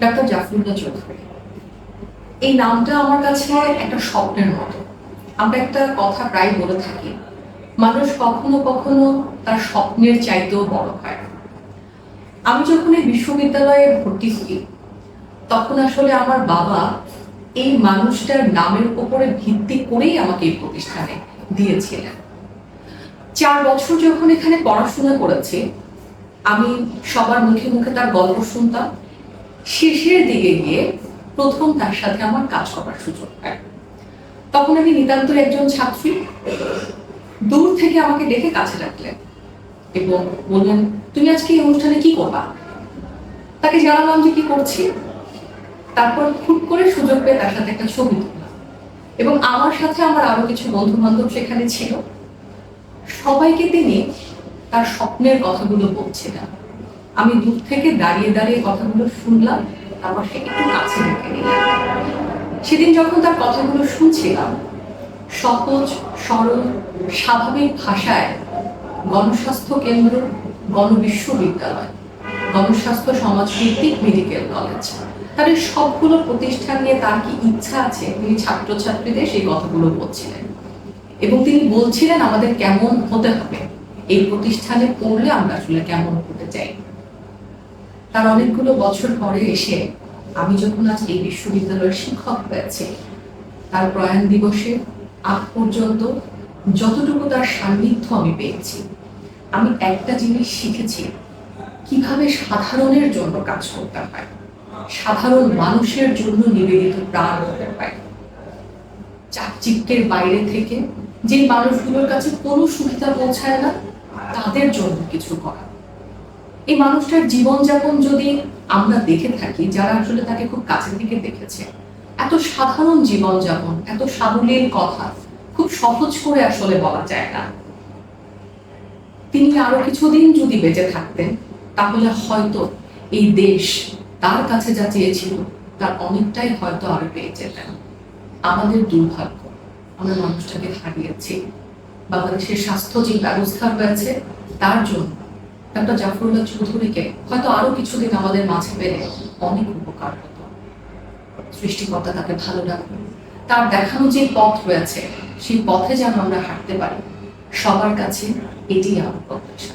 Doctor Zafrullah Chowdhury, এই নামটা আমার কাছে একটা স্বপ্নের মতো। আমরা একটা কথা প্রায় বলে থাকি, মানুষ কখনো কখনো তার স্বপ্নের চাইতেও বড় হয়। আমি যখন এই বিশ্ববিদ্যালয়ে ভর্তি হই, তখন আসলে আমার বাবা এই মানুষটার নামের উপরে ভিত্তি করেই আমাকে এই প্রতিষ্ঠানে দিয়েছিলেন। 4 বছর যখন এখানে পড়াশোনা করেছি, আমি সবার মুখে মুখে তার গল্প শুনতাম। শেষের দিকে গিয়ে প্রথম তার সাথে আমার কাজ করার সুযোগ হয়। তখন আমি নিতান্তর একজন ছাত্রী। দূর থেকে আমাকে ডেকে কাছে রাখলেন এবং বললেন, তুমি আজকে এই অনুষ্ঠানে কি করবা? তাকে জানালাম যে কি করছি। তারপর খুব করে সুযোগ পেয়ে তার সাথে একটা ছবি তুললাম এবং আমার সাথে আমার আরো কিছু বন্ধু বান্ধব সেখানে ছিল। সবাইকে তিনি তার স্বপ্নের কথাগুলো বলছিলেন। আমি দূর থেকে দাঁড়িয়ে দাঁড়িয়ে কথাগুলো শুনলাম, তারপর সে একটু কাছে রেখে নিলাম। সেদিন যখন তার কথাগুলো শুনছিলাম, সহজ সরল স্বাভাবিক ভাষায় গণস্বাস্থ্য কেন্দ্র, গণবিশ্ববিদ্যালয়, গণস্বাস্থ্য সমাজভিত্তিক মেডিকেল কলেজ, তাদের সবগুলো প্রতিষ্ঠান নিয়ে তার কি ইচ্ছা আছে, তিনি ছাত্রছাত্রীদের সেই কথাগুলো বলছিলেন এবং তিনি বলছিলেন আমাদের কেমন হতে হবে, এই প্রতিষ্ঠানে পড়লে আমরা আসলে কেমন হতে চাই। তার অনেকগুলো বছর পরে এসে আমি যখন আজ এই বিশ্ববিদ্যালয়ের শিক্ষক হয়েছি, তার প্রয়াণ দিবসে আগ পর্যন্ত যতটুকু তার সান্নিধ্য আমি পেয়েছি, আমি একটা জিনিস শিখেছি, কিভাবে সাধারণের জন্য কাজ করতে হয়, সাধারণ মানুষের জন্য নিবেদিত প্রাণ হতে হয়। চাকচিক্যের বাইরে থেকে যে মানুষগুলোর কাছে কোনো সুবিধা পৌঁছায় না, তাদের জন্য কিছু করা। এই মানুষটার জীবনযাপন যদি আমরা দেখে থাকি, যারা আসলে তাকে খুব কাছে থেকে দেখেছে, এত সাধারণ জীবনযাপন, এত সাবলীল কথা খুব সহজ করে আসলে বলা যায় না। তিনি আরো কিছুদিন যদি বেঁচে থাকতেন, তাহলে হয়তো এই দেশ তার কাছে যা চেয়েছিল তার অনেকটাই হয়তো আরো পেয়ে যেতেন। আমাদের দুর্ভাগ্য, আমরা মানুষটাকে হারিয়েছি। বাংলাদেশের স্বাস্থ্য যে ব্যবস্থা রয়েছে, তার জন্য ডাক্তার জাফরুল্লাহ চৌধুরীকে হয়তো আরো কিছুদিন আমাদের মাঝে পেলে অনেক উপকার হতো। সৃষ্টিকর্তা তাকে ভালো রাখুন। তার দেখানো যে পথ রয়েছে, সেই পথে যেন আমরা হাঁটতে পারি, সবার কাছে এটি আমার প্রত্যাশা।